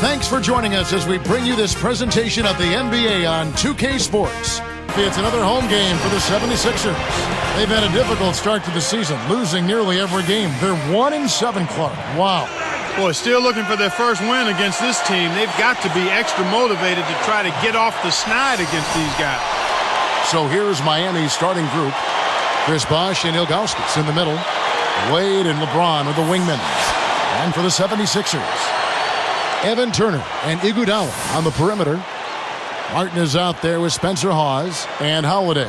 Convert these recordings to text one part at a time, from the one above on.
Thanks for joining us as we bring you this presentation of the NBA on 2K Sports. It's another home game for the 76ers. They've had a difficult start to the season, losing nearly every game. They're 1-7, Clark. Wow. Boy, still looking for their first win against this team. They've got to be extra motivated to try to get off the snide against these guys. So here's Miami's starting group. Chris Bosh and Ilgauskas in the middle. Wade and LeBron are the wingmen. And for the 76ers, Evan Turner and Iguodala on the perimeter. Martin is out there with Spencer Hawes and Holiday.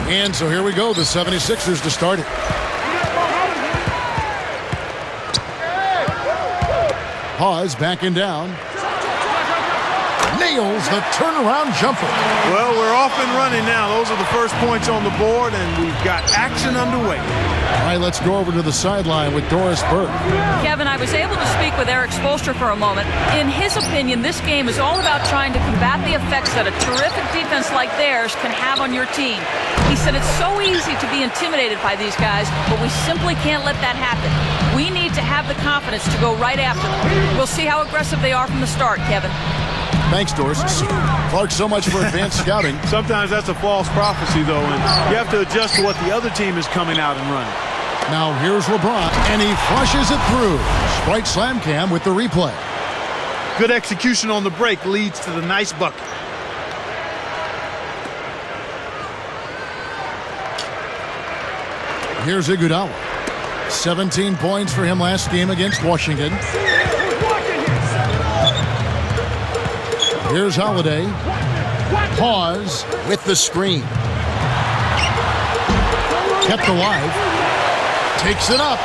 And so here we go, the 76ers to start it. Hawes backing down. Nails the turnaround jumper. Well, we're off and running now. Those are the first points on the board, and we've got action underway. All right, let's go over to the sideline with Doris Burke. Kevin, I was able to speak with Eric Spoelstra for a moment. In his opinion, this game is all about trying to combat the effects that a terrific defense like theirs can have on your team. He said it's so easy to be intimidated by these guys, but we simply can't let that happen. We need to have the confidence to go right after them. We'll see how aggressive they are from the start, Kevin. Thanks, Doris. Clark, so much for advanced scouting. Sometimes that's a false prophecy, though, and you have to adjust to what the other team is coming out and running. Now here's LeBron, and he flushes it through. Sprite Slam Cam with the replay. Good execution on the break leads to the nice bucket. Here's Iguodala. 17 points for him last game against Washington. Here's Holiday. Pause with the screen. Kept alive. Takes it up.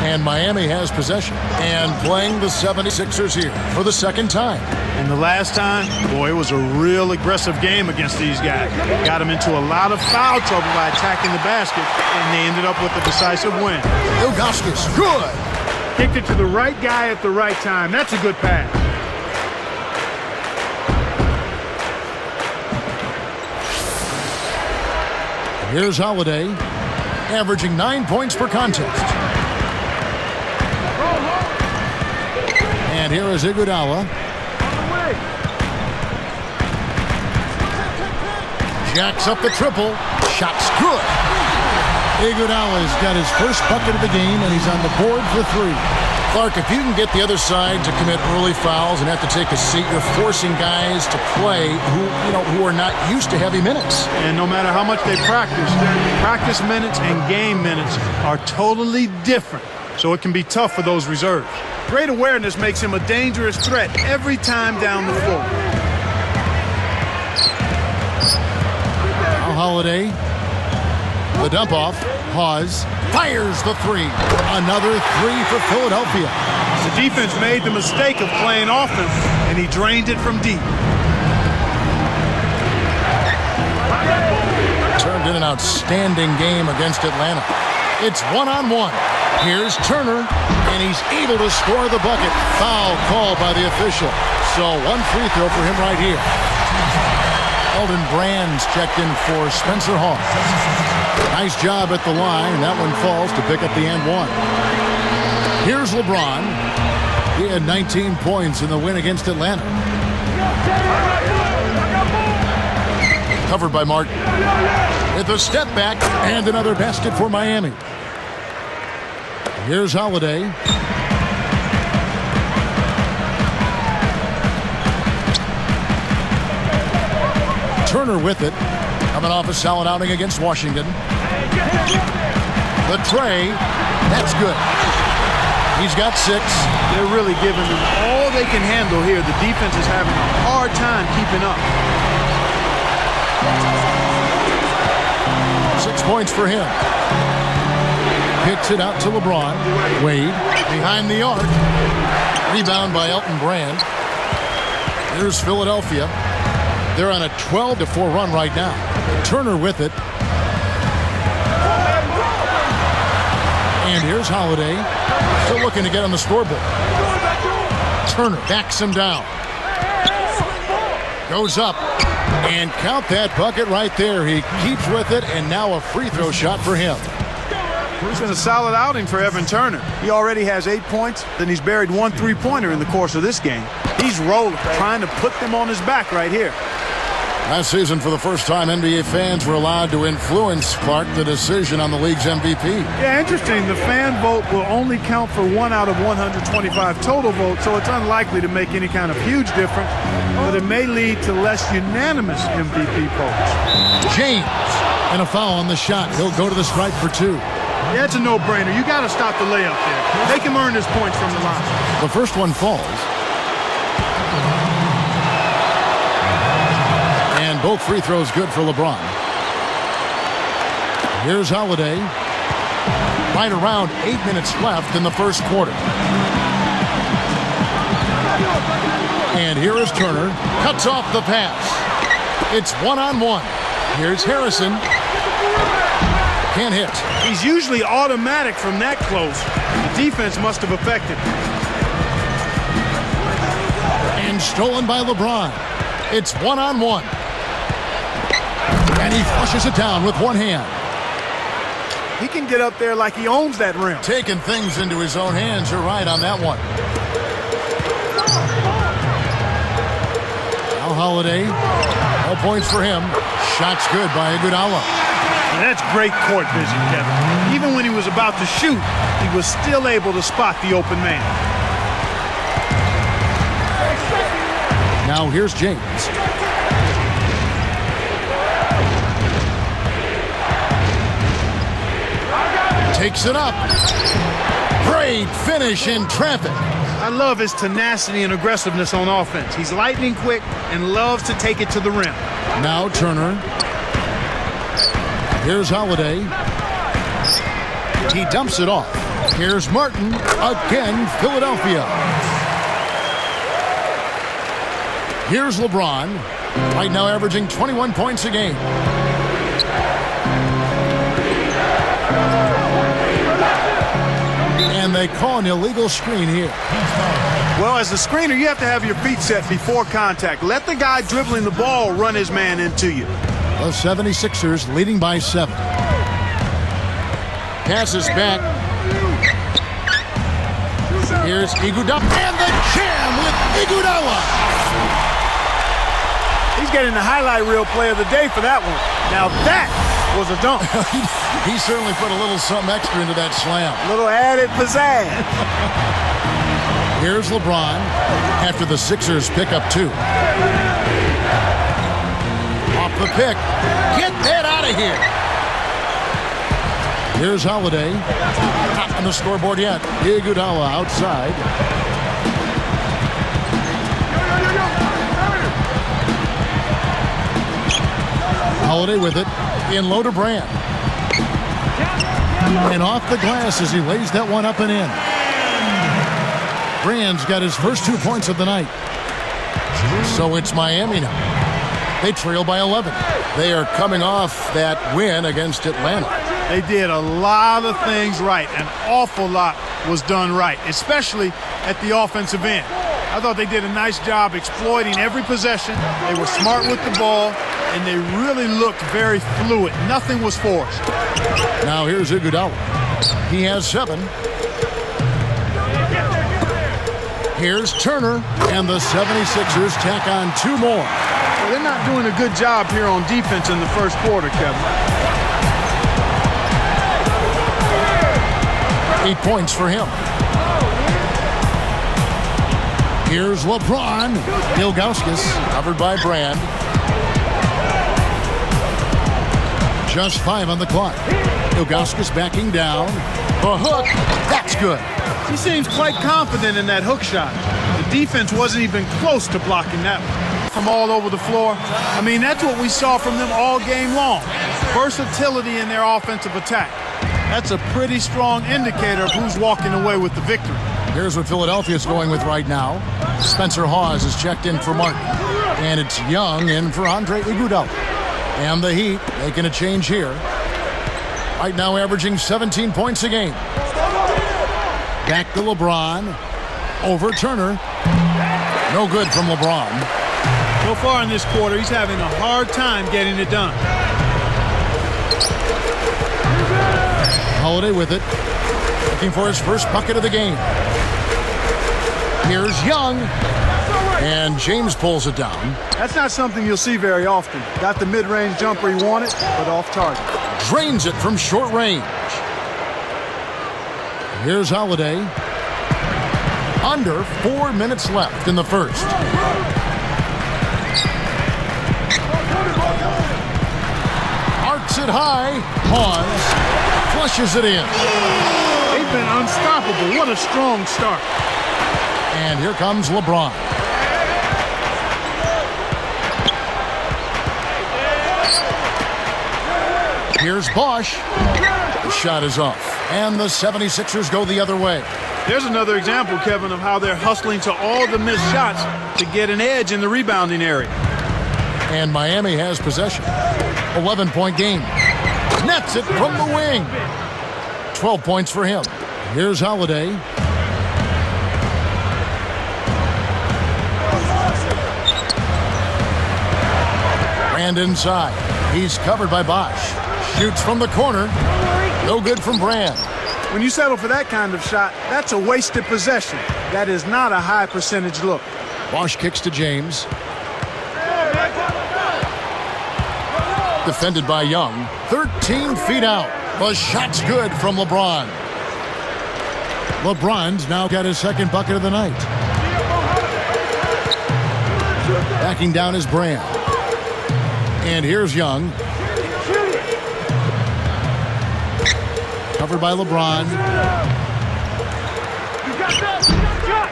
And Miami has possession. And playing the 76ers here for the second time. And the last time, boy, it was a real aggressive game against these guys. Got them into a lot of foul trouble by attacking the basket, and they ended up with a decisive win. Ilgauskas, good. Kicked it to the right guy at the right time. That's a good pass. Here's Holiday, averaging 9 points per contest. And here is Iguodala. Jacks up the triple. Shot's good. Iguodala's got his first bucket of the game, and he's on the board for three. Clark, if you can get the other side to commit early fouls and have to take a seat, you're forcing guys to play who are not used to heavy minutes. And no matter how much they practice minutes and game minutes are totally different. So it can be tough for those reserves. Great awareness makes him a dangerous threat every time down the floor. Now Holiday, the dump off. Hawes fires the three. Another three for Philadelphia. The defense made the mistake of playing off him, and he drained it from deep. Turned in an outstanding game against Atlanta. It's one-on-one. Here's Turner, and he's able to score the bucket. Foul called by the official. So one free throw for him right here. Elton Brand's checked in for Spencer Hawes. Nice job at the line, and that one falls to pick up the and one. Here's LeBron. He had 19 points in the win against Atlanta. Covered by Martin. With a step back and another basket for Miami. Here's Holiday. Turner with it. Coming off a solid outing against Washington. The tray. That's good. He's got 6. They're really giving them all they can handle here. The defense is having a hard time keeping up. 6 points for him. Kicks it out to LeBron. Wade behind the arc. Rebound by Elton Brand. Here's Philadelphia. They're on a 12-4 run right now. Turner with it. And here's Holiday. Still looking to get on the scoreboard. Turner backs him down. Goes up. And count that bucket right there. He keeps with it, and now a free throw shot for him. It's been a solid outing for Evan Turner. He already has 8 points, then he's buried 1 3-pointer in the course of this game. He's rolling, trying to put them on his back right here. Last season, for the first time, NBA fans were allowed to influence Clark the decision on the league's MVP. Yeah, interesting. The fan vote will only count for 1 out of 125 total votes, so it's unlikely to make any kind of huge difference, but it may lead to less unanimous MVP votes. James, and a foul on the shot. He'll go to the stripe for 2. Yeah, it's a no-brainer. You got to stop the layup there. Make him earn his points from the line. The first one falls. And both free throws good for LeBron. Here's Holiday. Right around 8 minutes left in the first quarter. And here is Turner. Cuts off the pass. It's 1-on-1. Here's Harrison. Can't hit. He's usually automatic from that close. The defense must have affected him. And stolen by LeBron. It's 1-on-1. And he flushes it down with one hand. He can get up there like he owns that rim. Taking things into his own hands. You're right on that one. Now Holiday. No points for him. Shot's good by Iguodala. And that's great court vision, Kevin. Even when he was about to shoot, he was still able to spot the open man. Now here's James. Takes it up. Great finish in traffic. I love his tenacity and aggressiveness on offense. He's lightning quick and loves to take it to the rim. Now Turner. Here's Holiday. He dumps it off. Here's Martin. Again, Philadelphia. Here's LeBron. Right now averaging 21 points a game. And they call an illegal screen here. Well, as a screener, you have to have your feet set before contact. Let the guy dribbling the ball run his man into you. The 76ers leading by 7. Passes back. Here's Iguodala. And the jam with Iguodala. He's getting the highlight reel play of the day for that one. Now that was a dunk. He certainly put a little something extra into that slam. A little added pizzazz. Here's LeBron after the Sixers pick up 2. Off the pick. Get that out of here. Here's Holiday. Not on the scoreboard yet. Iguodala outside. Holiday with it. In low to Brand. And off the glass as he lays that one up and in. Brand's got his first 2 points of the night. So it's Miami now. They trail by 11. They are coming off that win against Atlanta. They did a lot of things right. An awful lot was done right, especially at the offensive end. I thought they did a nice job exploiting every possession. They were smart with the ball, and they really looked very fluid. Nothing was forced. Now here's Iguodala. He has 7. Here's Turner, and the 76ers tack on 2 more. Well, they're not doing a good job here on defense in the first quarter, Kevin. 8 points for him. Here's LeBron. Ilgauskas covered by Brand. Just 5 on the clock. Ilgauskas backing down. A hook. That's good. He seems quite confident in that hook shot. The defense wasn't even close to blocking that one. From all over the floor. I mean, that's what we saw from them all game long. Versatility in their offensive attack. That's a pretty strong indicator of who's walking away with the victory. Here's what Philadelphia's going with right now. Spencer Hawes is checked in for Martin. And it's Young in for Andre Iguodala. And the Heat making a change here. Right now averaging 17 points a game. Back to LeBron. Over Turner. No good from LeBron. So far in this quarter, he's having a hard time getting it done. Holiday with it. Looking for his first bucket of the game. Here's Young. And James pulls it down. That's not something you'll see very often. Got the mid-range jumper he wanted, but off target. Drains it from short range. Here's Holiday. Under 4 minutes left in the first. Arcs it high. Pause. Flushes it in. They've been unstoppable. What a strong start. And here comes LeBron. Here's Bosch. The shot is off. And the 76ers go the other way. There's another example, Kevin, of how they're hustling to all the missed shots to get an edge in the rebounding area. And Miami has possession. 11-point game. Nets it from the wing. 12 points for him. Here's Holiday. And inside. He's covered by Bosch. Shoots from the corner. No good from Brand. When you settle for that kind of shot, that's a wasted possession. That is not a high percentage look. Bosch kicks to James. Defended by Young. 13 feet out. The shot's good from LeBron. LeBron's now got his second bucket of the night. Backing down is Brand. And here's Young. Covered by LeBron.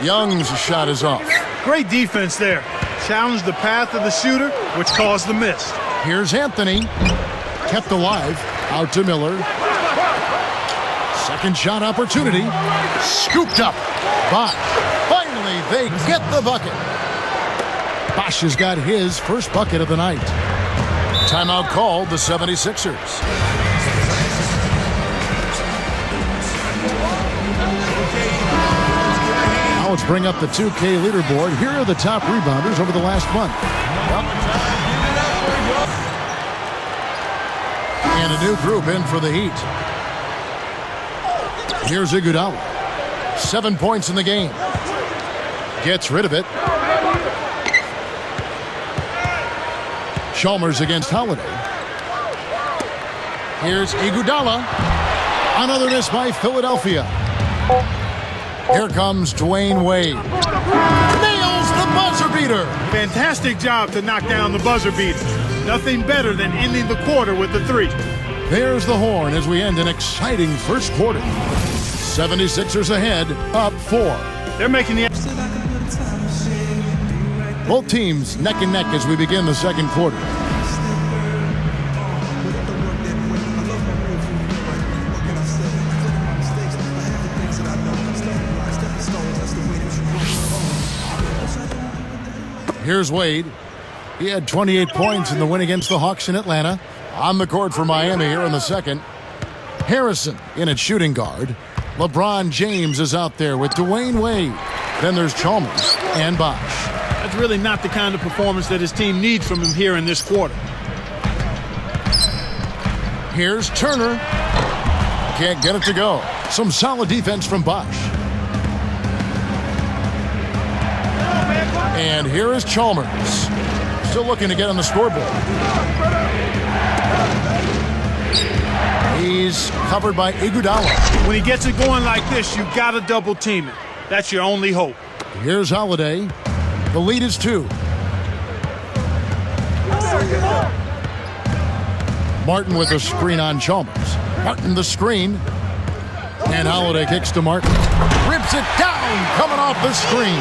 Young's shot is off. Great defense there. Challenged the path of the shooter, which caused the miss. Here's Anthony. Kept alive. Out to Miller. Second shot opportunity. Scooped up. Bosch. Finally, they get the bucket. Bosch has got his first bucket of the night. Timeout called the 76ers. Now let's bring up the 2K leaderboard. Here are the top rebounders over the last month. And a new group in for the Heat. Here's Iguodala. 7 points in the game. Gets rid of it. Chalmers against Holiday. Here's Iguodala. Another miss by Philadelphia. Here comes Dwayne Wade. Nails the buzzer beater. Fantastic job to knock down the buzzer beater. Nothing better than ending the quarter with the three. There's the horn as we end an exciting first quarter. 76ers ahead, up 4. They're making the... Both teams neck and neck as we begin the second quarter. Here's Wade. He had 28 points in the win against the Hawks in Atlanta. On the court for Miami here in the second. Harrison in at shooting guard. LeBron James is out there with Dwayne Wade. Then there's Chalmers and Bosch. That's really not the kind of performance that his team needs from him here in this quarter. Here's Turner. Can't get it to go. Some solid defense from Bosch. And here is Chalmers. Still looking to get on the scoreboard. He's covered by Iguodala. When he gets it going like this, you got to double team it. That's your only hope. Here's Holiday. The lead is 2. Martin with a screen on Chalmers. Martin the screen. And Holiday kicks to Martin. Rips it down, coming off the screen.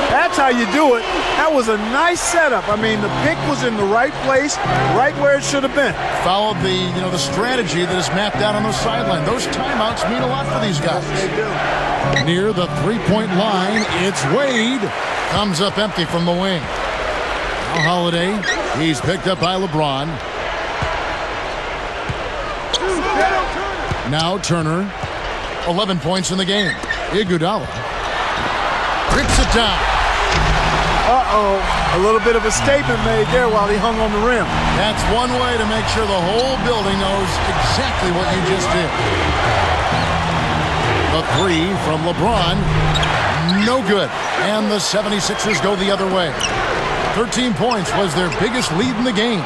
That's how you do it. That was a nice setup. I mean, the pick was in the right place, right where it should have been. Followed the strategy that is mapped out on the sideline. Those timeouts mean a lot for these guys. They do. Near the three-point line, it's Wade. Comes up empty from the wing. Now Holiday. He's picked up by LeBron. Now Turner. 11 points in the game. Iguodala rips it down. A little bit of a statement made there while he hung on the rim. That's one way to make sure the whole building knows exactly what you just did. The three from LeBron, no good. And the 76ers go the other way. 13 points was their biggest lead in the game.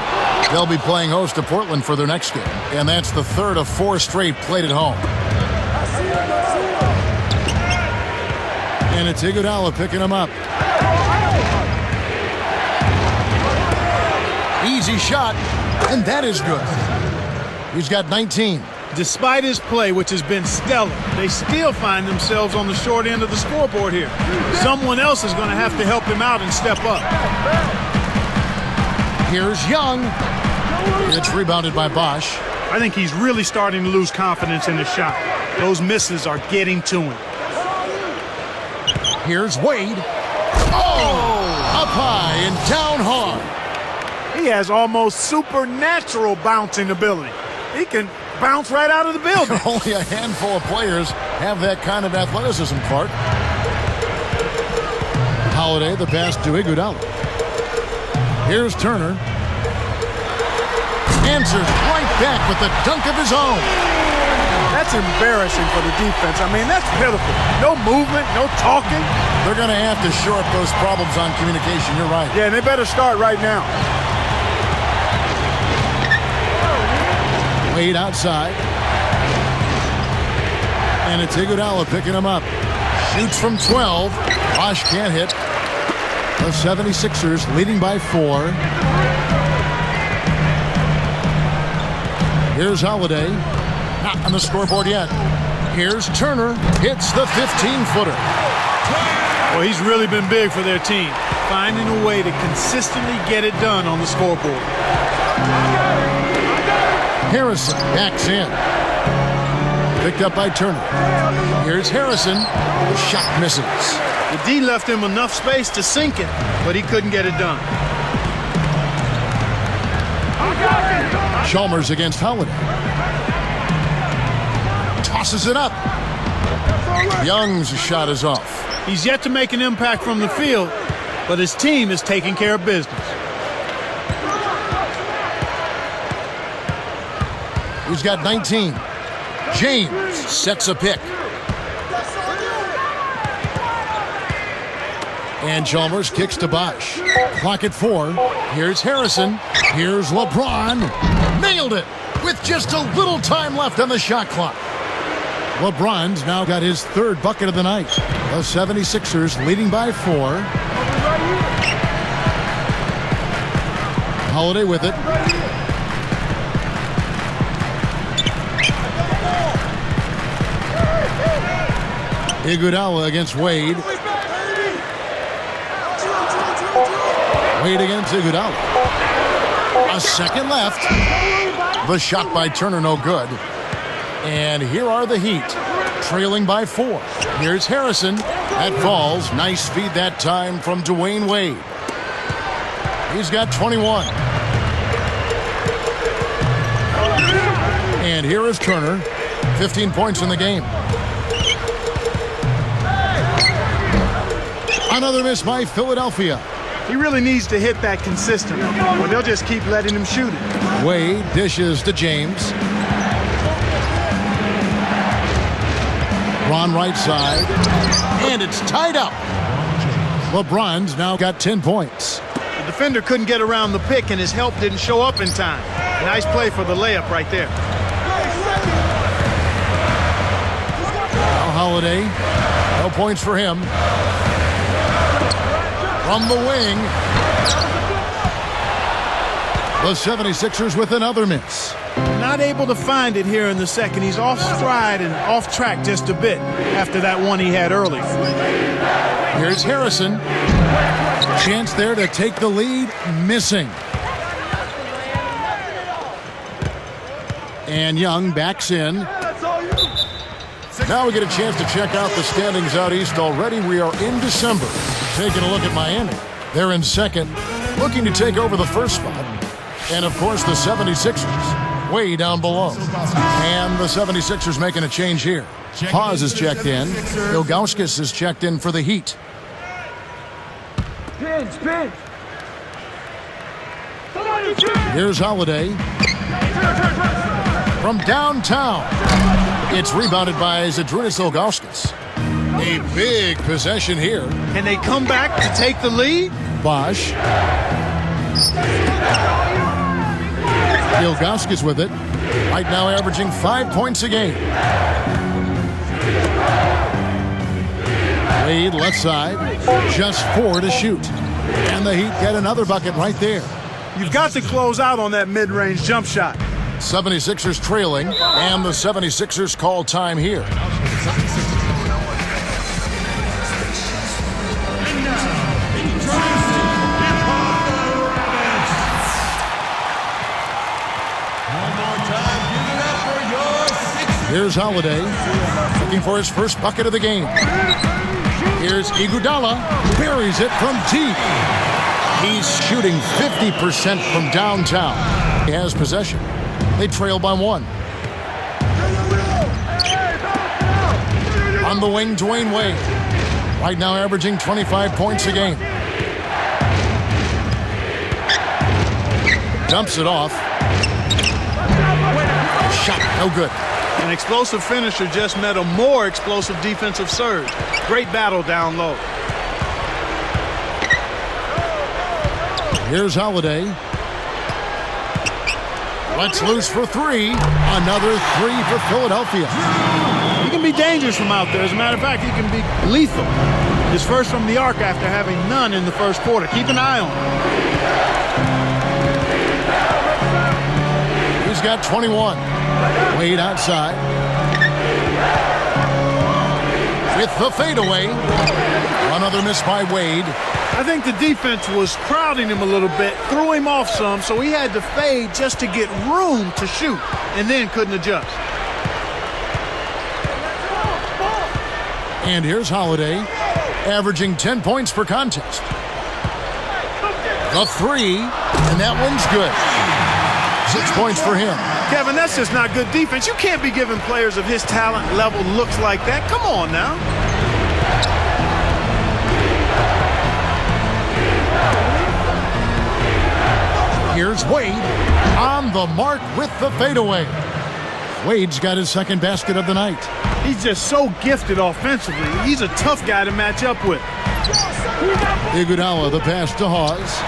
They'll be playing host to Portland for their next game. And that's the third of 4 straight played at home. And it's Iguodala picking him up. Easy shot, and that is good. He's got 19. Despite his play, which has been stellar, they still find themselves on the short end of the scoreboard here. Someone else is going to have to help him out and step up. Here's Young. It's rebounded by Bosch. I think he's really starting to lose confidence in his shot. Those misses are getting to him. Here's Wade. Oh! Up high and down hard. He has almost supernatural bouncing ability. He can bounce right out of the building. Only a handful of players have that kind of athleticism, Clark. Holiday, the pass to Iguodala. Here's Turner. Answers right back with the dunk of his own. That's embarrassing for the defense. I mean, that's pitiful. No movement, no talking. They're going to have to shore up those problems on communication. You're right. Yeah, and they better start right now. Wade outside. And it's Iguodala picking him up. Shoots from 12. Bosch can't hit. The 76ers leading by 4. Here's Holiday. Not on the scoreboard yet. Here's Turner. Hits the 15-footer. Well, he's really been big for their team, finding a way to consistently get it done on the scoreboard. Harrison backs in. Picked up by Turner. Here's Harrison. The shot misses. The D left him enough space to sink it, but he couldn't get it done. Chalmers against Holiday. Tosses it up. Young's shot is off. He's yet to make an impact from the field, but his team is taking care of business. He's got 19. James sets a pick. And Chalmers kicks to Bosch. Clock at 4. Here's Harrison. Here's LeBron. Nailed it with just a little time left on the shot clock. LeBron's now got his 3rd bucket of the night. The 76ers leading by 4. Holiday with it. Iguodala against Wade. Wade against Iguodala. A second left. The shot by Turner no good. And here are the Heat, trailing by 4. Here's Harrison. That falls. Nice feed that time from Dwayne Wade. He's got 21. And here is Turner. 15 points in the game. Another miss by Philadelphia. He really needs to hit that consistently, or they'll just keep letting him shoot it. Wade dishes to James. Ron right side. And it's tied up. LeBron's now got 10 points. The defender couldn't get around the pick, and his help didn't show up in time. Nice play for the layup right there. Now Holiday. No points for him. From the wing. The 76ers with another miss. Not able to find it here in the second. He's off stride and off track just a bit after that one he had early. Here's Harrison. Chance there to take the lead. Missing. And Young backs in. Now we get a chance to check out the standings out east already. We are in December. Taking a look at Miami. They're in second, looking to take over the first spot. And, of course, the 76ers. way down below. And the 76ers making a change here. Paz is checked in. Ilgauskas is checked in for the Heat. Here's Holiday. From downtown. It's rebounded by Zydrunas Ilgauskas. A big possession here. Can they come back to take the lead? Bosch. Ilgauskas with it. Right now averaging 5 points a game. Wade left side. Just 4 to shoot. And the Heat get another bucket right there. You've got to close out on that mid-range jump shot. 76ers trailing, and the 76ers call time here. Here's Holiday, looking for his first bucket of the game. Here's Iguodala, buries it from deep. He's shooting 50% from downtown. He has possession. They trail by 1. On the wing, Dwayne Wade. Right now averaging 25 points a game. Dumps it off. Shot, no good. An explosive finisher just met a more explosive defensive surge. Great battle down low. Here's Holiday. Lets loose for 3. Another 3 for Philadelphia. He can be dangerous from out there. As a matter of fact, he can be lethal. His first from the arc after having none in the first quarter. Keep an eye on him. He's got 21. Wade outside. With the fadeaway. Another miss by Wade. I think the defense was crowding him a little bit, threw him off some, so he had to fade just to get room to shoot, and then couldn't adjust. And here's Holiday, averaging 10 points per contest. The 3, and that one's good. 6 points for him. Kevin, that's just not good defense. You can't be giving players of his talent level looks like that. Come on now. Here's Wade on the mark with the fadeaway. Wade's got his second basket of the night. He's just so gifted offensively. He's a tough guy to match up with. Iguodala, the pass to Hawes.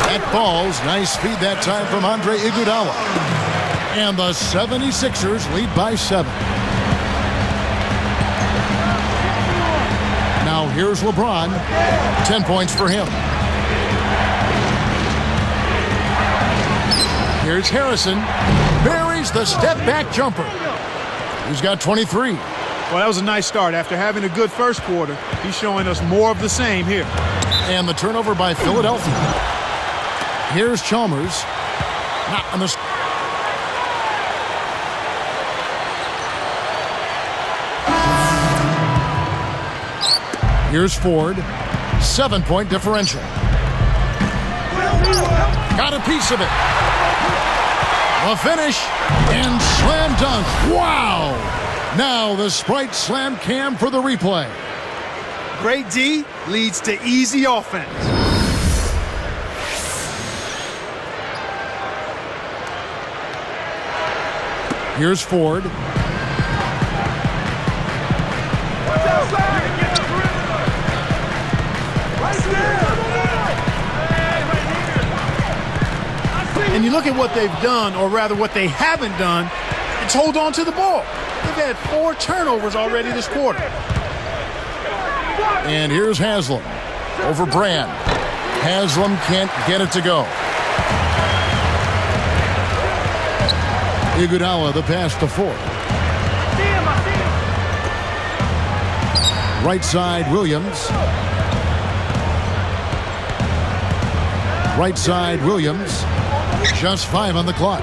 That falls. Nice feed that time from Andre Iguodala. And the 76ers lead by 7. Now here's LeBron. 10 points for him. Here's Harrison. Buries the step-back jumper. He's got 23. Well, that was a nice start. After having a good first quarter, he's showing us more of the same here. And the turnover by Philadelphia. Here's Chalmers. Not on the... Here's Ford. 7-point differential. Got a piece of it. A finish and slam dunk. Wow! Now the Sprite slam cam for the replay. Great D leads to easy offense. Here's Ford. And you look at what they've done, or rather what they haven't done, it's hold on to the ball. They've had 4 turnovers already this quarter. And here's Haslam over Brand. Haslam can't get it to go. Iguodala, the pass to Ford. Right side, Williams. Right side, Williams. Just 5 on the clock.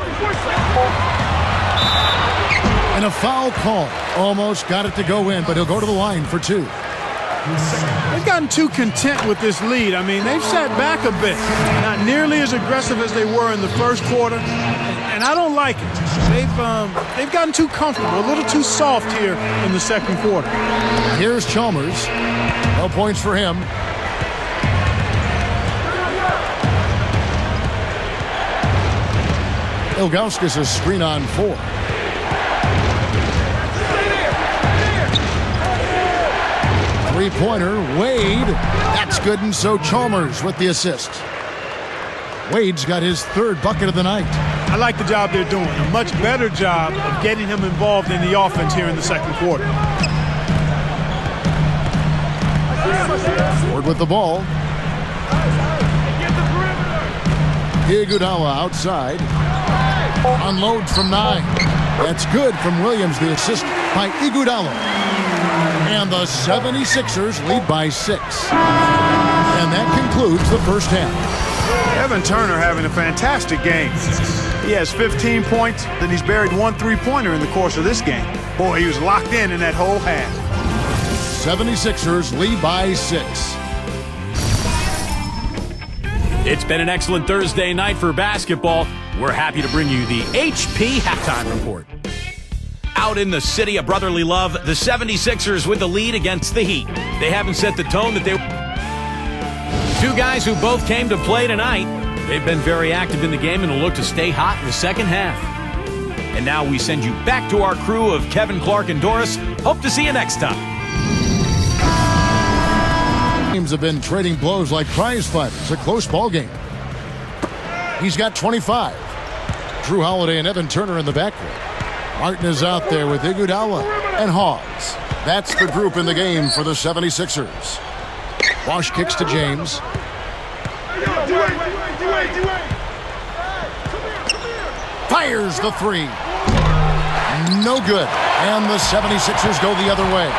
And a foul call. Almost got it to go in, but he'll go to the line for 2. They've gotten too content with this lead. I mean, they've sat back a bit. Not nearly as aggressive as they were in the first quarter. And and I don't like it. They've gotten too comfortable, a little too soft here in the second quarter. Here's Chalmers. No points for him. Ilgauskas a screen on 4. Three-pointer, Wade. That's good, and so Chalmers with the assist. Wade's got his 3rd bucket of the night. I like the job they're doing. A much better job of getting him involved in the offense here in the second quarter. Ford with the ball. Iguodala outside. Unloads from 9. That's good from Williams, the assist by Iguodala. And the 76ers lead by 6. And that concludes the first half. Evan Turner having a fantastic game. He has 15 points, then he's buried 1 3-pointer in the course of this game. Boy, he was locked in that whole half. 76ers lead by 6. It's been an excellent Thursday night for basketball. We're happy to bring you the HP Halftime Report. Out in the city of brotherly love, the 76ers with the lead against the Heat. They haven't set the tone that they... Two guys who both came to play tonight. They've been very active in the game and will look to stay hot in the second half. And now we send you back to our crew of Kevin, Clark, and Doris. Hope to see you next time. Teams have been trading blows like prize fighters. It's a close ball game. He's got 25. Drew Holiday and Evan Turner in the backcourt. Martin is out there with Iguodala and Hawes. That's the group in the game for the 76ers. Bosch kicks to James. Fires the 3. No good. And the 76ers go the other way.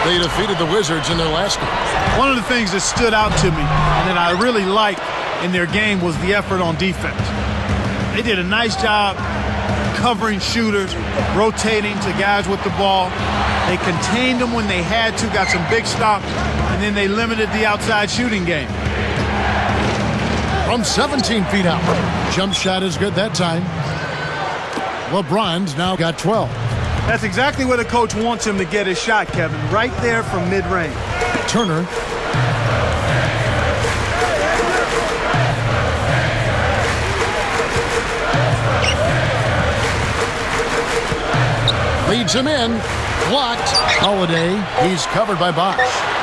They defeated the Wizards in their last game. One of the things that stood out to me and that I really liked in their game was the effort on defense. They did a nice job covering shooters, rotating to guys with the ball. They contained them when they had to, got some big stops, and then they limited the outside shooting game. From 17 feet out. Jump shot is good that time. LeBron's now got 12. That's exactly where the coach wants him to get his shot, Kevin, right there from mid-range. Turner. Leads him in. Blocked. Holiday. He's covered by Bosch.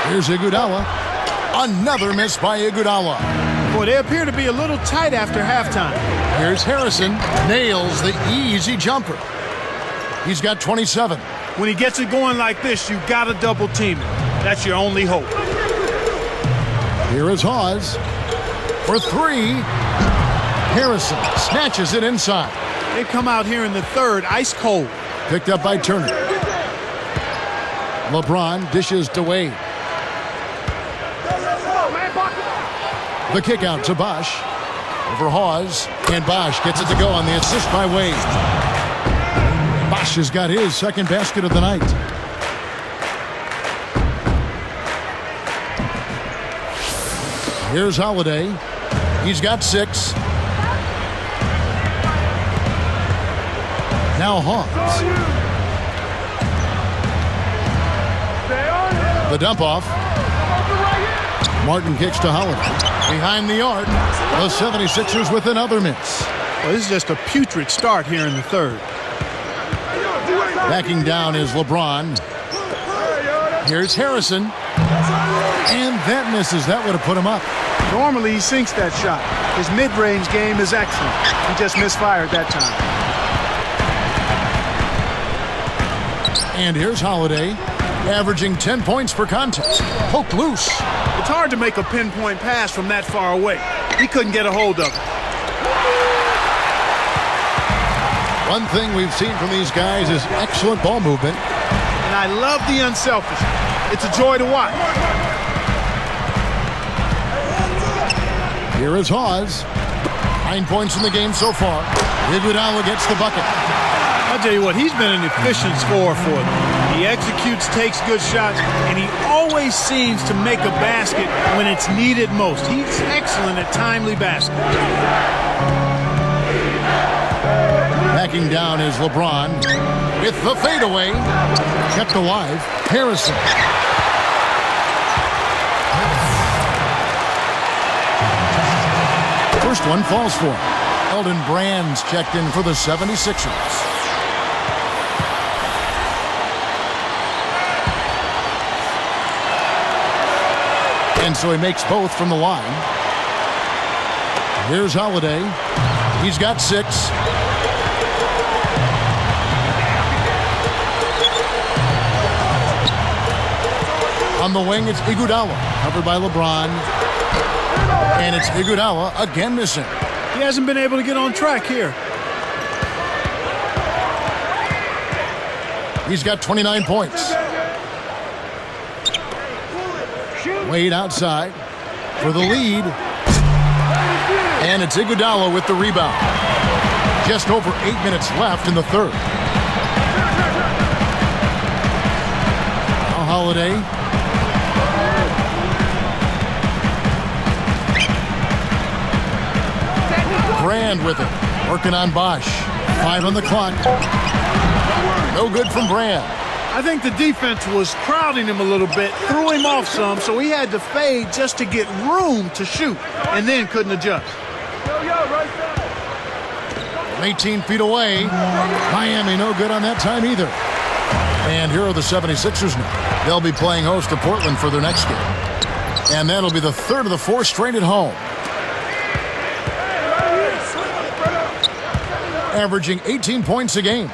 Here's Iguodala. Another miss by Iguodala. Boy, they appear to be a little tight after halftime. Here's Harrison. Nails the easy jumper. He's got 27. When he gets it going like this, you got to double team it. That's your only hope. Here is Hawes for 3. Harrison snatches it inside. They come out here in the third, ice cold. Picked up by Turner. LeBron dishes to Wade. The kick out to Bosch. Over Hawes. And Bosch gets it to go on the assist by Wade. Bosch has got his second basket of the night. Here's Holiday. He's got 6. Now Hawes. The dump off. Martin kicks to Holiday. Behind the arc. The 76ers with another miss. Well, this is just a putrid start here in the third. Backing down is LeBron. Here's Harrison. And that misses. That would have put him up. Normally he sinks that shot. His mid-range game is excellent. He just misfired that time. And here's Holiday, averaging 10 points per contest. Poked loose. It's hard to make a pinpoint pass from that far away. He couldn't get a hold of it. One thing we've seen from these guys is excellent ball movement. And I love the unselfishness. It's a joy to watch. Here is Hawes. 9 points in the game so far. Iguodala gets the bucket. I'll tell you what, he's been an efficient scorer for them. He executes, takes good shots, and he always seems to make a basket when it's needed most. He's excellent at timely baskets. Backing down is LeBron with the fadeaway. Kept alive. Harrison. First one falls for him. Elton Brand's checked in for the 76ers. And so he makes both from the line. Here's Holiday. He's got 6. On the wing, it's Iguodala, covered by LeBron. And it's Iguodala again missing. He hasn't been able to get on track here. He's got 29 points. Wade outside for the lead. And it's Iguodala with the rebound. Just over 8 minutes left in the third. Now Holiday. Brand with it. Working on Bosch. 5 on the clock. No good from Brand. I think the defense was crowding him a little bit, threw him off some, so he had to fade just to get room to shoot, and then couldn't adjust. 18 feet away. Miami no good on that time either. And here are the 76ers now. They'll be playing host to Portland for their next game. And that'll be the third of the 4 straight at home. Averaging 18 points a game.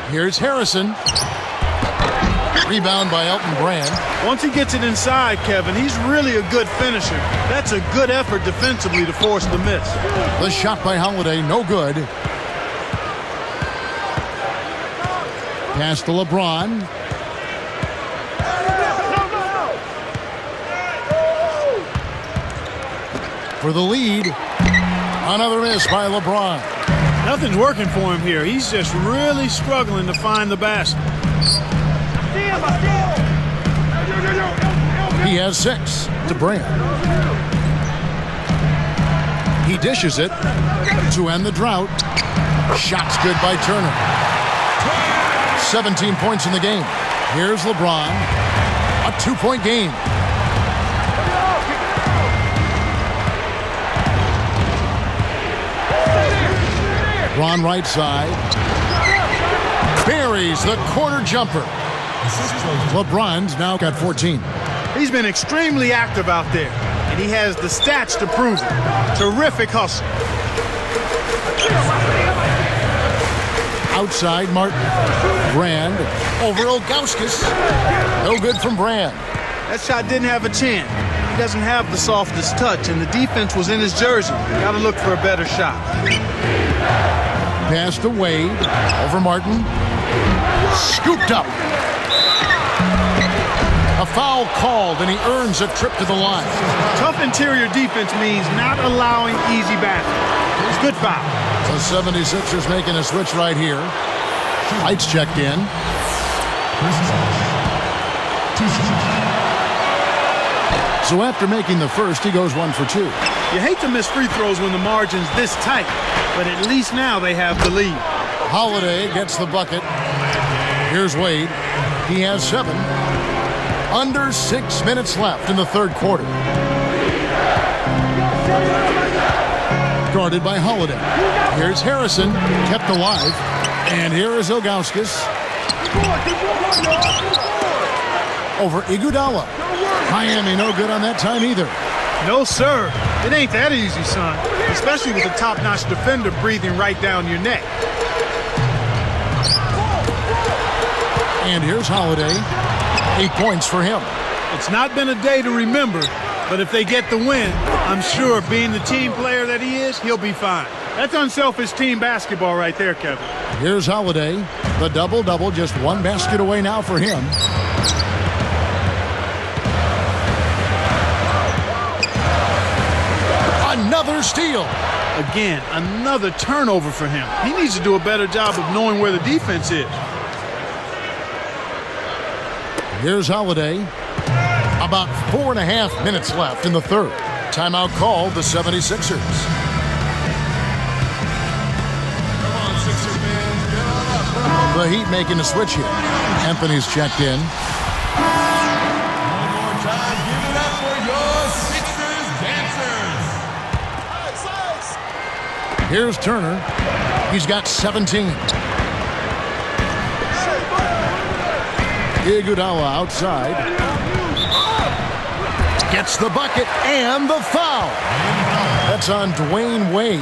Here's Harrison. Rebound by Elton Brand. Once he gets it inside, Kevin, he's really a good finisher. That's a good effort defensively to force the miss. The shot by Holiday, no good. Pass to LeBron. For the lead. Another miss by LeBron. Nothing's working for him here. He's just really struggling to find the basket. He has 6 to Brand. He dishes it to end the drought. Shots good by Turner. 17 points in the game. Here's LeBron. A 2-point game. LeBron right side. Buries the corner jumper. LeBron's now got 14. He's been extremely active out there, and he has the stats to prove it. Terrific hustle. Outside, Martin. Brand over Ilgauskas. No good from Brand. That shot didn't have a chance. He doesn't have the softest touch, and the defense was in his jersey. Got to look for a better shot. Pass to Wade. Over Martin. Scooped up. A foul called, and he earns a trip to the line. Tough interior defense means not allowing easy baskets. Good foul. The 76ers making a switch right here. Lights checked in. So after making the first, he goes 1 for 2. You hate to miss free throws when the margin's this tight, but at least now they have the lead. Holiday gets the bucket. Here's Wade. He has 7. Under 6 minutes left in the third quarter. Guarded by Holiday. Here's Harrison, kept alive. And here is Ilgauskas. Over Iguodala. Miami no good on that time either. No, sir. It ain't that easy, son. Especially with a top-notch defender breathing right down your neck. And here's Holiday. 8 points for him. It's not been a day to remember, but if they get the win, I'm sure being the team player that he is, he'll be fine. That's unselfish team basketball right there, Kevin. Here's Holiday. The double-double, just 1 basket away now for him. Another steal. Again, another turnover for him. He needs to do a better job of knowing where the defense is. Here's Holiday. About 4.5 minutes left in the third. Timeout called the 76ers. The Heat making a switch here. Anthony's checked in. One more time, give it up for your Sixers dancers. Here's Turner. He's got 17. Iguodala outside. Gets the bucket and the foul. That's on Dwayne Wade.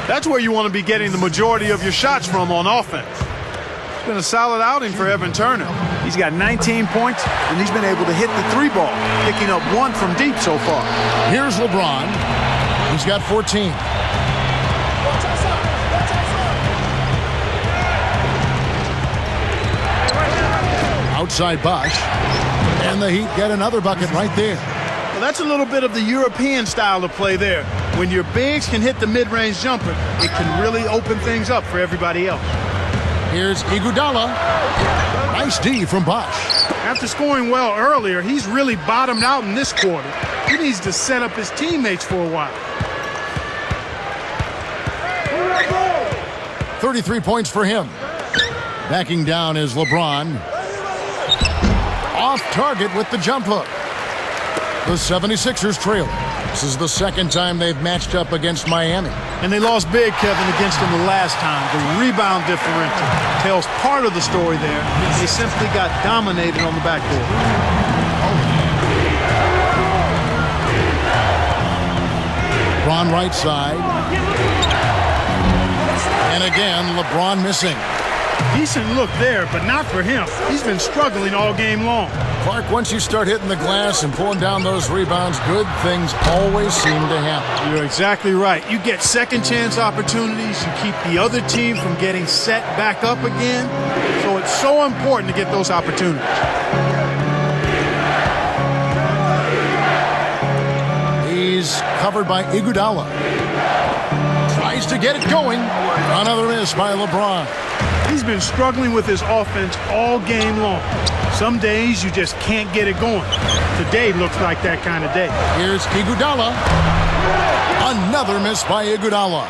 That's where you want to be getting the majority of your shots from on offense. It's been a solid outing for Evan Turner. He's got 19 points, and he's been able to hit the three ball, picking up one from deep so far. Here's LeBron. He's got 14. Outside Bosch. And the Heat get another bucket right there. Well, that's a little bit of the European style of play there. When your bigs can hit the mid-range jumper, it can really open things up for everybody else. Here's Iguodala. Nice D from Bosch. After scoring well earlier, he's really bottomed out in this quarter. He needs to set up his teammates for a while. 33 points for him. Backing down is LeBron. Off target with the jump hook. The 76ers trail. This is the second time they've matched up against Miami. And they lost big, Kevin, against them the last time. The rebound differential tells part of the story there. They simply got dominated on the backcourt. LeBron right side. And again, LeBron missing. Decent look there, but not for him. He's been struggling all game long. Clark, once you start hitting the glass and pulling down those rebounds, good things always seem to happen. You're exactly right. You get second chance opportunities. You keep the other team from getting set back up again. So it's so important to get those opportunities. He's covered by Iguodala. Tries to get it going. Another miss by LeBron. He's been struggling with his offense all game long. Some days you just can't get it going. Today looks like that kind of day. Here's Iguodala. Another miss by Iguodala.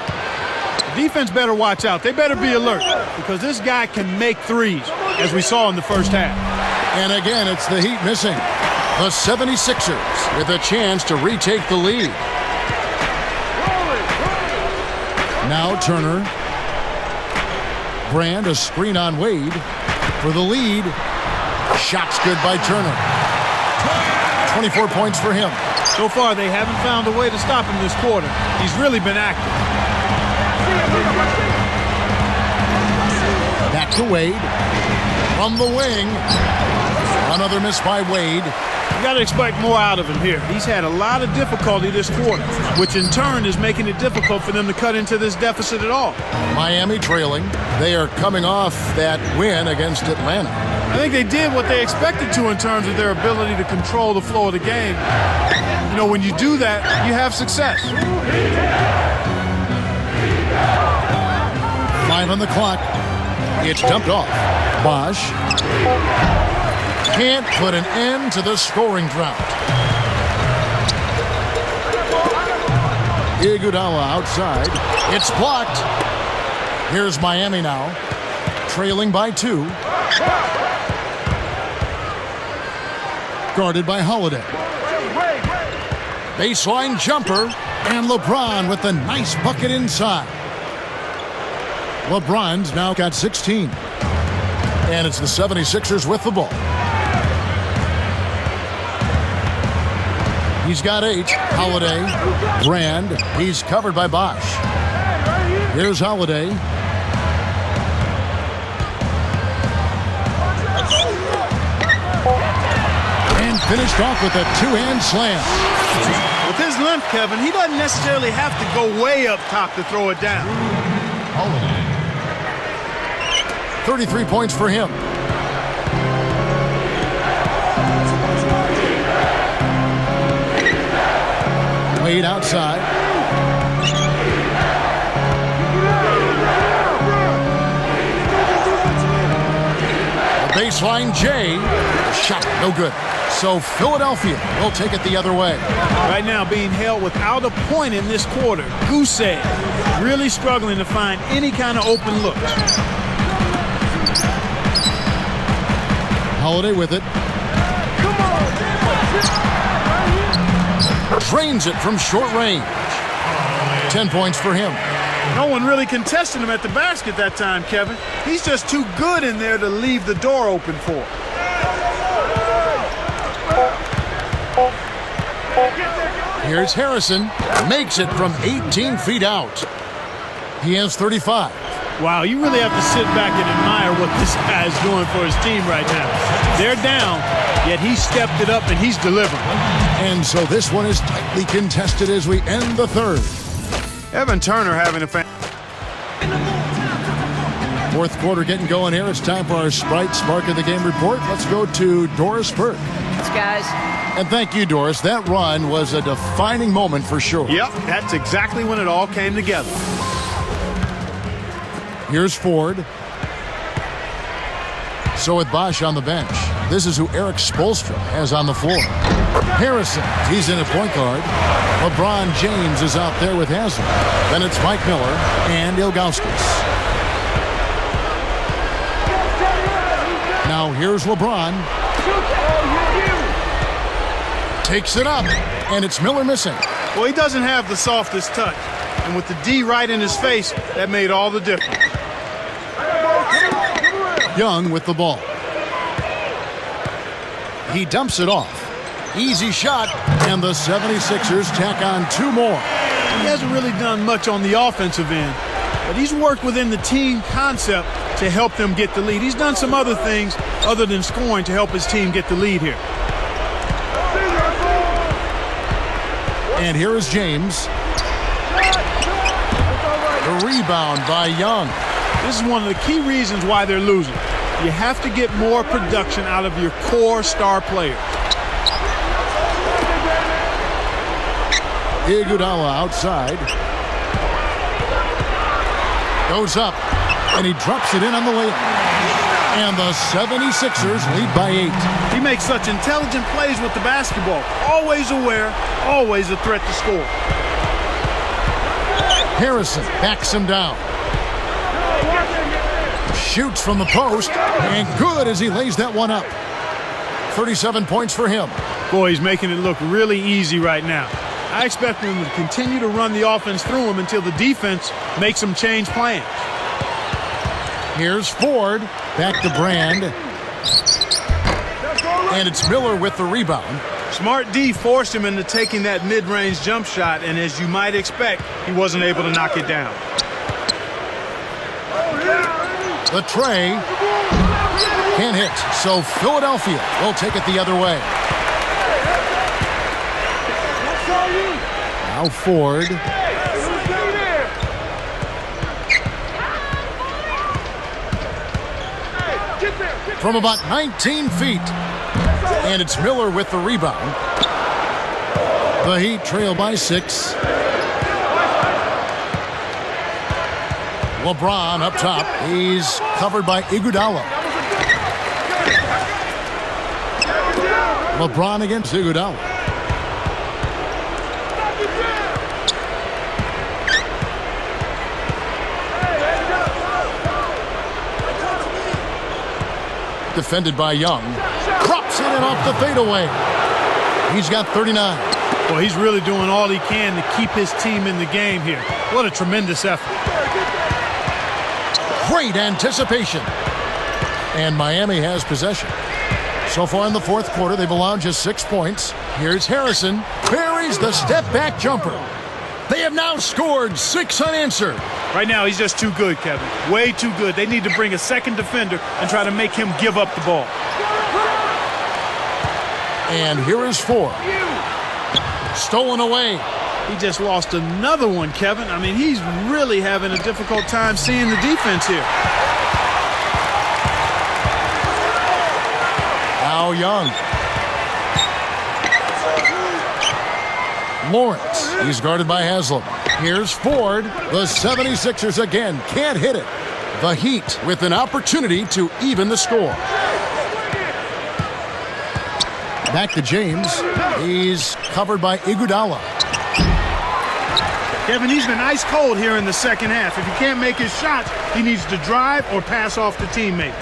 Defense better watch out. They better be alert because this guy can make threes, as we saw in the first half. And again, it's the Heat missing. The 76ers with a chance to retake the lead. Now Turner. Brand, a screen on Wade for the lead. Shots good by Turner. 24 points for him. So far, they haven't found a way to stop him this quarter. He's really been active. Back to Wade. From the wing. Another miss by Wade. You got to expect more out of him here. He's had a lot of difficulty this quarter, which in turn is making it difficult for them to cut into this deficit at all. Miami trailing. They are coming off that win against Atlanta. I think they did what they expected to in terms of their ability to control the flow of the game. You know, when you do that, you have success. 5 on the clock. It's dumped off. Bosch can't put an end to the scoring drought. Iguodala outside. It's blocked. Here's Miami now, trailing by 2. Guarded by Holiday. Baseline jumper, and LeBron with a nice bucket inside. LeBron's now got 16. And it's the 76ers with the ball. He's got 8. Holiday. Brand. He's covered by Bosch. Here's Holiday. And finished off with a two-hand slam. With his length, Kevin, he doesn't necessarily have to go way up top to throw it down. 33 points for him. Wade outside. The baseline J. Shot no good. So Philadelphia will take it the other way. Right now being held without a point in this quarter. Goose egg. Really struggling to find any kind of open looks. Holiday with it. Drains it from short range. 10 points for him. No one really contested him at the basket that time, Kevin. He's just too good in there to leave the door open for. Here's Harrison. Makes it from 18 feet out. He has 35. Wow, you really have to sit back and admire what this guy is doing for his team right now. They're down, yet he stepped it up and he's delivering. And so this one is tightly contested as we end the third. Evan Turner having a Fourth quarter getting going here. It's time for our Sprite Spark of the Game report. Let's go to Doris Burke. Thanks, guys. And thank you, Doris. That run was a defining moment for sure. Yep, that's exactly when it all came together. Here's Ford. So with Bosch on the bench, this is who Eric Spoelstra has on the floor. Harrison, he's in at point guard. LeBron James is out there with Hazard. Then it's Mike Miller and Ilgauskas. Now here's LeBron. Takes it up, and it's Miller missing. Well, he doesn't have the softest touch. And with the D right in his face, that made all the difference. Young with the ball. He dumps it off. Easy shot, and the 76ers tack on two more. He hasn't really done much on the offensive end, but he's worked within the team concept to help them get the lead. He's done some other things other than scoring to help his team get the lead here. And here is James. The rebound by Young. This is one of the key reasons why they're losing. You have to get more production out of your core star players. Iguodala outside. Goes up, and he drops it in on the layup. And the 76ers lead by 8. He makes such intelligent plays with the basketball. Always aware, always a threat to score. Harrison backs him down. Shoots from the post, and good as he lays that one up. 37 points for him. Boy, he's making it look really easy right now. I expect him to continue to run the offense through him until the defense makes him change plans. Here's Ford. Back to Brand. And it's Miller with the rebound. Smart D forced him into taking that mid-range jump shot, and as you might expect, he wasn't able to knock it down. The tray can't hit, so Philadelphia will take it the other way. Now Ford. From about 19 feet. And it's Miller with the rebound. The Heat trail by 6. LeBron up top. He's covered by Iguodala. LeBron against Iguodala. Defended by Young. Drops it in off the fadeaway. He's got 39. Well, he's really doing all he can to keep his team in the game here. What a tremendous effort. Great anticipation. And Miami has possession. So far in the fourth quarter, they've allowed just 6 points. Here's Harrison. Buries the step-back jumper. They have now scored 6 unanswered. Right now, he's just too good, Kevin. Way too good. They need to bring a second defender and try to make him give up the ball. And here is Ford. Stolen away. He just lost another one, Kevin. I mean, he's really having a difficult time seeing the defense here. Now Young. Lawrence. He's guarded by Haslam. Here's Ford. The 76ers again can't hit it. The Heat with an opportunity to even the score. Back to James. He's covered by Iguodala. Kevin, he's been ice cold here in the second half. If he can't make his shots, he needs to drive or pass off to teammates.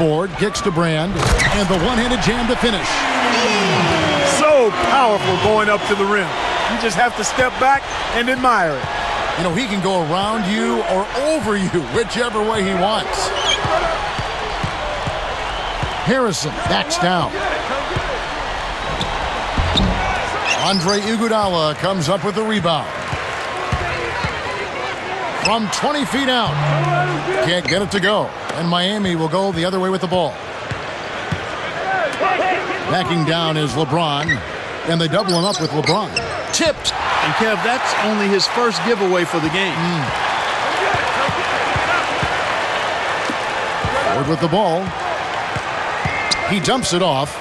Ford kicks to Brand, and the one-handed jam to finish. So powerful going up to the rim. You just have to step back and admire it. You know, he can go around you or over you, whichever way he wants. Harrison backs down. Andre Iguodala comes up with the rebound. From 20 feet out. Can't get it to go. And Miami will go the other way with the ball. Backing down is LeBron. And they double him up with LeBron. Tipped. And Kev, that's only his first giveaway for the game. Ford with the ball. He dumps it off.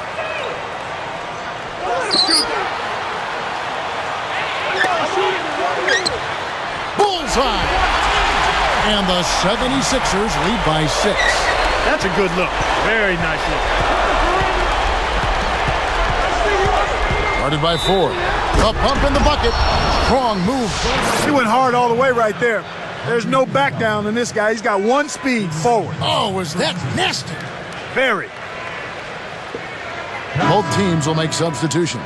Bullseye! And the 76ers lead by 6. That's a good look. Very nice look. Guarded by Ford. The pump in the bucket. Strong move. He went hard all the way right there. There's no back down in this guy. He's got one speed forward. Oh, was that nasty? Very. Both teams will make substitutions.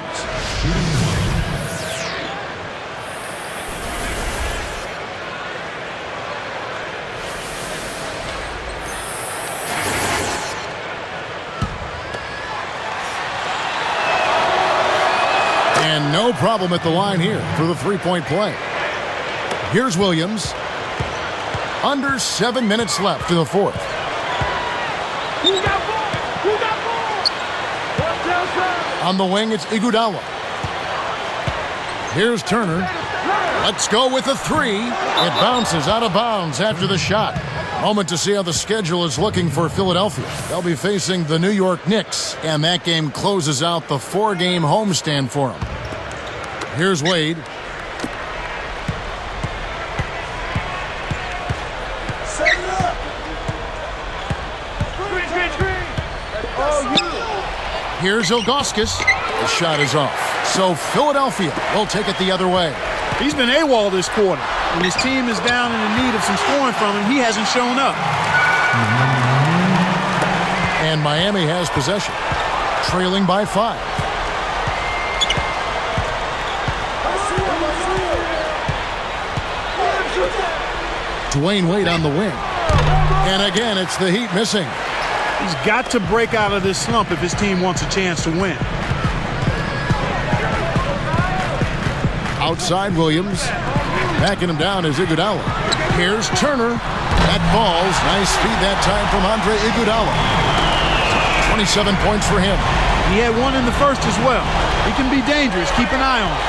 And no problem at the line here for the three-point play. Here's Williams. Under 7 minutes left in the fourth. On the wing, it's Iguodala. Here's Turner. Let's go with a three. It bounces out of bounds after the shot. Moment to see how the schedule is looking for Philadelphia. They'll be facing the New York Knicks, and that game closes out the 4-game homestand for them. Here's Wade. Here's Ilgauskas. The shot is off. So Philadelphia will take it the other way. He's been AWOL this quarter. When his team is down and in need of some scoring from him, he hasn't shown up. And Miami has possession, trailing by 5. Dwayne Wade on the wing. And again, it's the Heat missing. He's got to break out of this slump if his team wants a chance to win. Outside Williams. Backing him down is Iguodala. Here's Turner. That falls. Nice speed that time from Andre Iguodala. 27 points for him. He had one in the first as well. He can be dangerous. Keep an eye on him.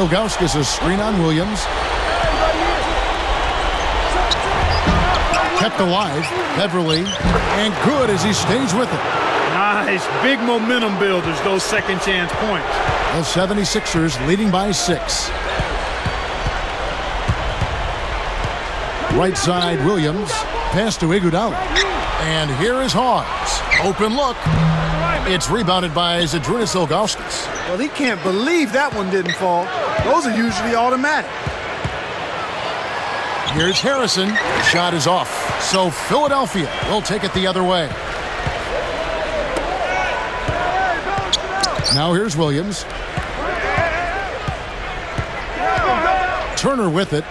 Ilgauskas a screen on Williams. Kept alive. Beverly. And good as he stays with it. Nice. Big momentum builders, those second chance points. The 76ers leading by 6. Right side Williams. Pass to Iguodala. And here is Hawes. Open look. It's rebounded by Zydrunas Ilgauskas. Well, he can't believe that one didn't fall. Those are usually automatic. Here's Harrison. The shot is off. So Philadelphia will take it the other way. Now here's Williams. Turner with it.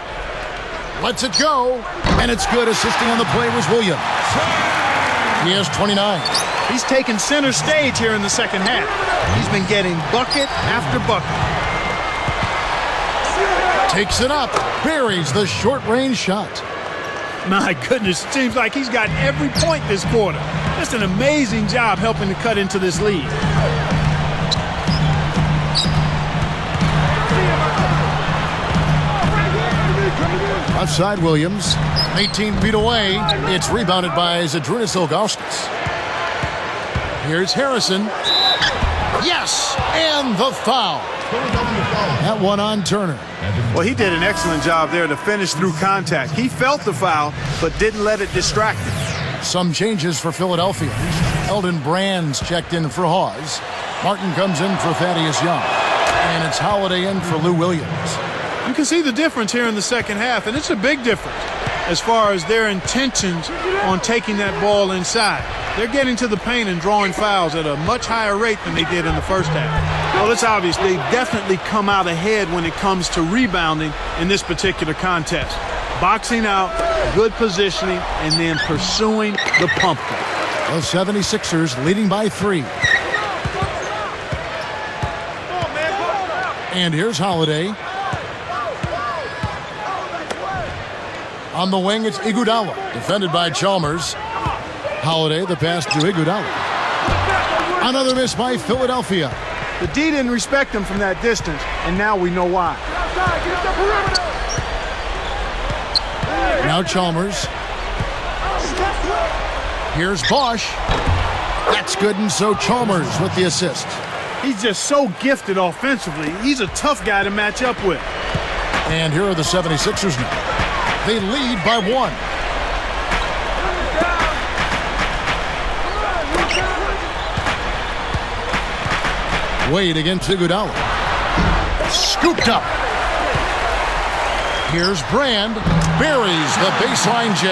Lets it go. And it's good. Assisting on the play was Williams. He has 29. He's taken center stage here in the second half. He's been getting bucket after bucket. Takes it up. Buries the short-range shot. My goodness, it seems like he's got every point this quarter. Just an amazing job helping to cut into this lead. Outside Williams. 18 feet away. It's rebounded by Zydrunas Ilgauskas. Here's Harrison. Yes! And the foul. That one on Turner. Well, he did an excellent job there to finish through contact. He felt the foul, but didn't let it distract him. Some changes for Philadelphia. Eldon Brand's checked in for Hawes. Martin comes in for Thaddeus Young. And it's Holiday in for Lou Williams. You can see the difference here in the second half, and it's a big difference. as far as their intentions on taking that ball inside. They're getting to the paint and drawing fouls at a much higher rate than they did in the first half. Well, it's obvious they definitely come out ahead when it comes to rebounding in this particular contest. Boxing out, good positioning, and then pursuing the pump fake. The 76ers leading by 3. And here's Holiday. On the wing, it's Iguodala, defended by Chalmers. Holiday, the pass to Iguodala. Another miss by Philadelphia. The D didn't respect him from that distance, and now we know why. Now Chalmers. Here's Bosch. That's good, and so Chalmers with the assist. He's just so gifted offensively. He's a tough guy to match up with. And here are the 76ers now. They lead by 1. Wade against Iguodala. Scooped up. Here's Brand. Buries the baseline J.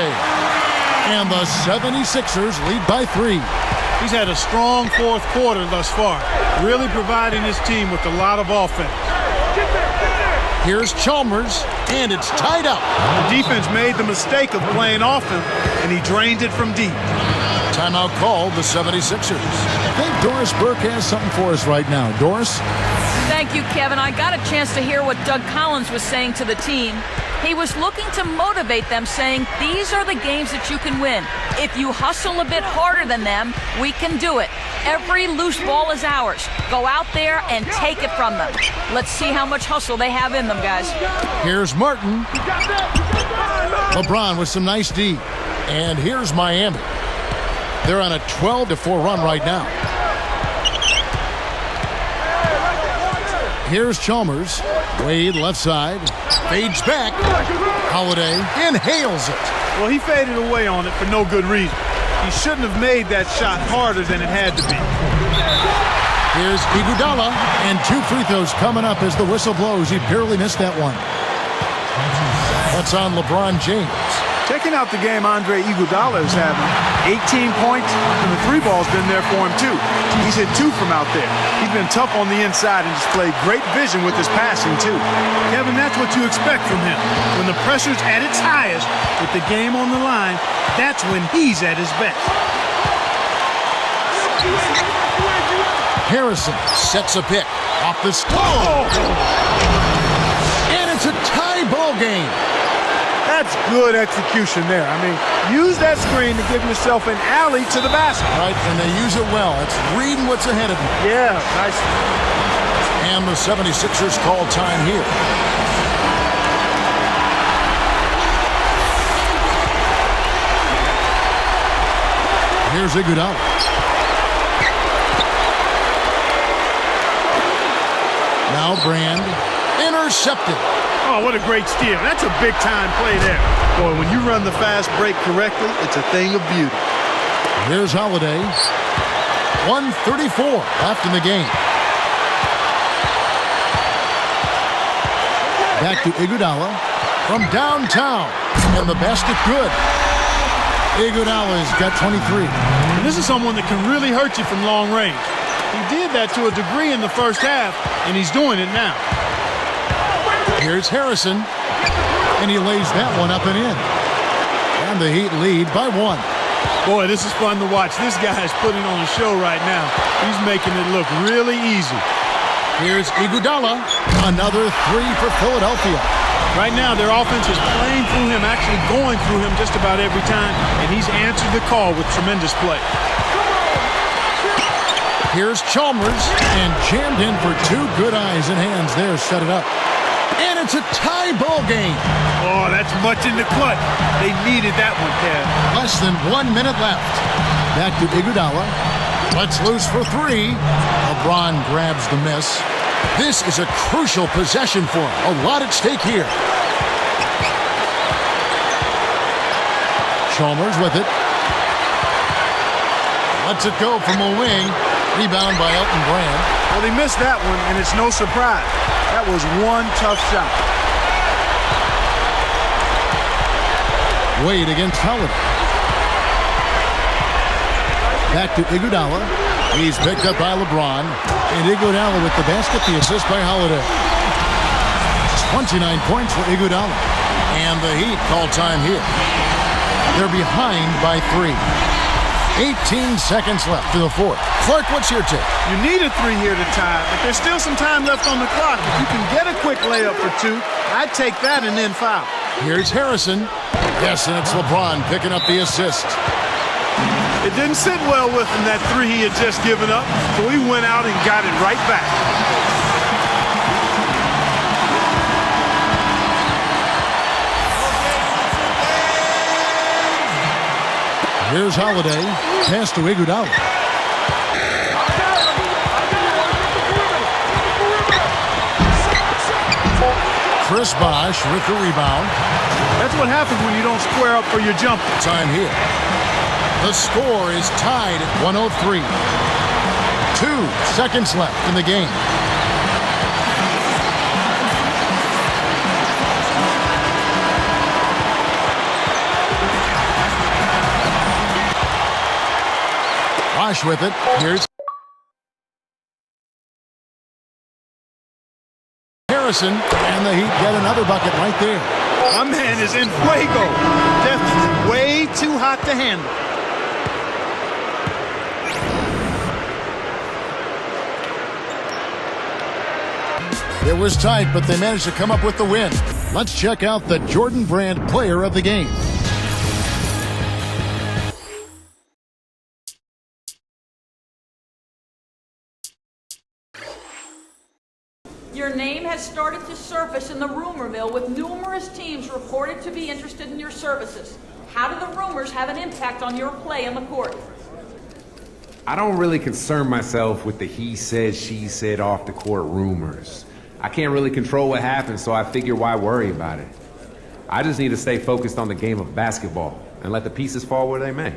And the 76ers lead by 3. He's had a strong fourth quarter thus far, really providing his team with a lot of offense. Here's Chalmers, and it's tied up. The defense made the mistake of playing off him, and he drained it from deep. Timeout called the 76ers. I think Doris Burke has something for us right now. Doris? Thank you, Kevin. I got a chance to hear what Doug Collins was saying to the team. He was looking to motivate them, saying, these are the games that you can win. If you hustle a bit harder than them, we can do it. Every loose ball is ours. Go out there and take it from them. Let's see how much hustle they have in them, guys. Here's Martin. LeBron with some nice D. And here's Miami. They're on a 12-4 run right now. Here's Chalmers. Wade left side. Fades back. Holiday inhales it. Well, he faded away on it for no good reason. He shouldn't have made that shot harder than it had to be. Here's Iguodala, and 2 free throws coming up as the whistle blows. He barely missed that one. That's on LeBron James. Checking out the game Andre Iguodala is having. 18 points, and the 3 ball's been there for him, too. He's hit 2 from out there. He's been tough on the inside and displayed great vision with his passing, too. Kevin, that's what you expect from him. When the pressure's at its highest, with the game on the line, that's when he's at his best. Harrison sets a pick off the score. And it's a tie ball game. That's good execution there. I mean, use that screen to give yourself an alley to the basket. Right, and they use it well. It's reading what's ahead of them. Yeah, nice. And the 76ers call time here. Here's Iguodala. Now Brand. Intercepted. Oh, what a great steal. That's a big-time play there. Boy, when you run the fast break correctly, it's a thing of beauty. Here's Holiday. 1:34 left in the game. Back to Iguodala from downtown. And the basket good. Iguodala's got 23. And this is someone that can really hurt you from long range. He did that to a degree in the first half, and he's doing it now. Here's Harrison, and he lays that one up and in. And the Heat lead by 1. Boy, this is fun to watch. This guy is putting on a show right now. He's making it look really easy. Here's Iguodala, another 3 for Philadelphia. Right now, their offense is playing through him, actually going through him just about every time, and he's answered the call with tremendous play. Here's Chalmers, and jammed in for 2 good eyes and hands there, set it up. And it's a tie ball game. Oh, that's much in the clutch. They needed that one, Kev. Less than 1 minute left. Back to Iguodala. Let's loose for 3. LeBron grabs the miss. This is a crucial possession for him. A lot at stake here. Chalmers with it. Lets it go from a wing. Rebound by Elton Brand. Well, he missed that one, and it's no surprise. That was one tough shot. Wade against Holiday. Back to Iguodala. He's picked up by LeBron. And Iguodala with the basket, the assist by Holiday. 29 points for Iguodala. And the Heat call time here. They're behind by 3. 18 seconds left in the fourth. Clark, what's your take? You need a 3 here to tie, but there's still some time left on the clock. If you can get a quick layup for 2, I'd take that and then foul. Here's Harrison. Yes, and it's LeBron picking up the assist. It didn't sit well with him, that 3 he had just given up, so he went out and got it right back. Here's Holiday. Pass to Iguodala. Chris Bosh with the rebound. That's what happens when you don't square up for your jumper. Time here. The score is tied at 103. 2 seconds left in the game. Bosh with it. Here's Harrison, and the Heat get another bucket right there. My man is in fuego. Definitely way too hot to handle. It was tight, but they managed to come up with the win. Let's check out the Jordan Brand player of the game. Your name has started to surface in the rumor mill with numerous teams reported to be interested in your services. How do the rumors have an impact on your play on the court? I don't really concern myself with the he said, she said off the court rumors. I can't really control what happens, so I figure why worry about it. I just need to stay focused on the game of basketball and let the pieces fall where they may.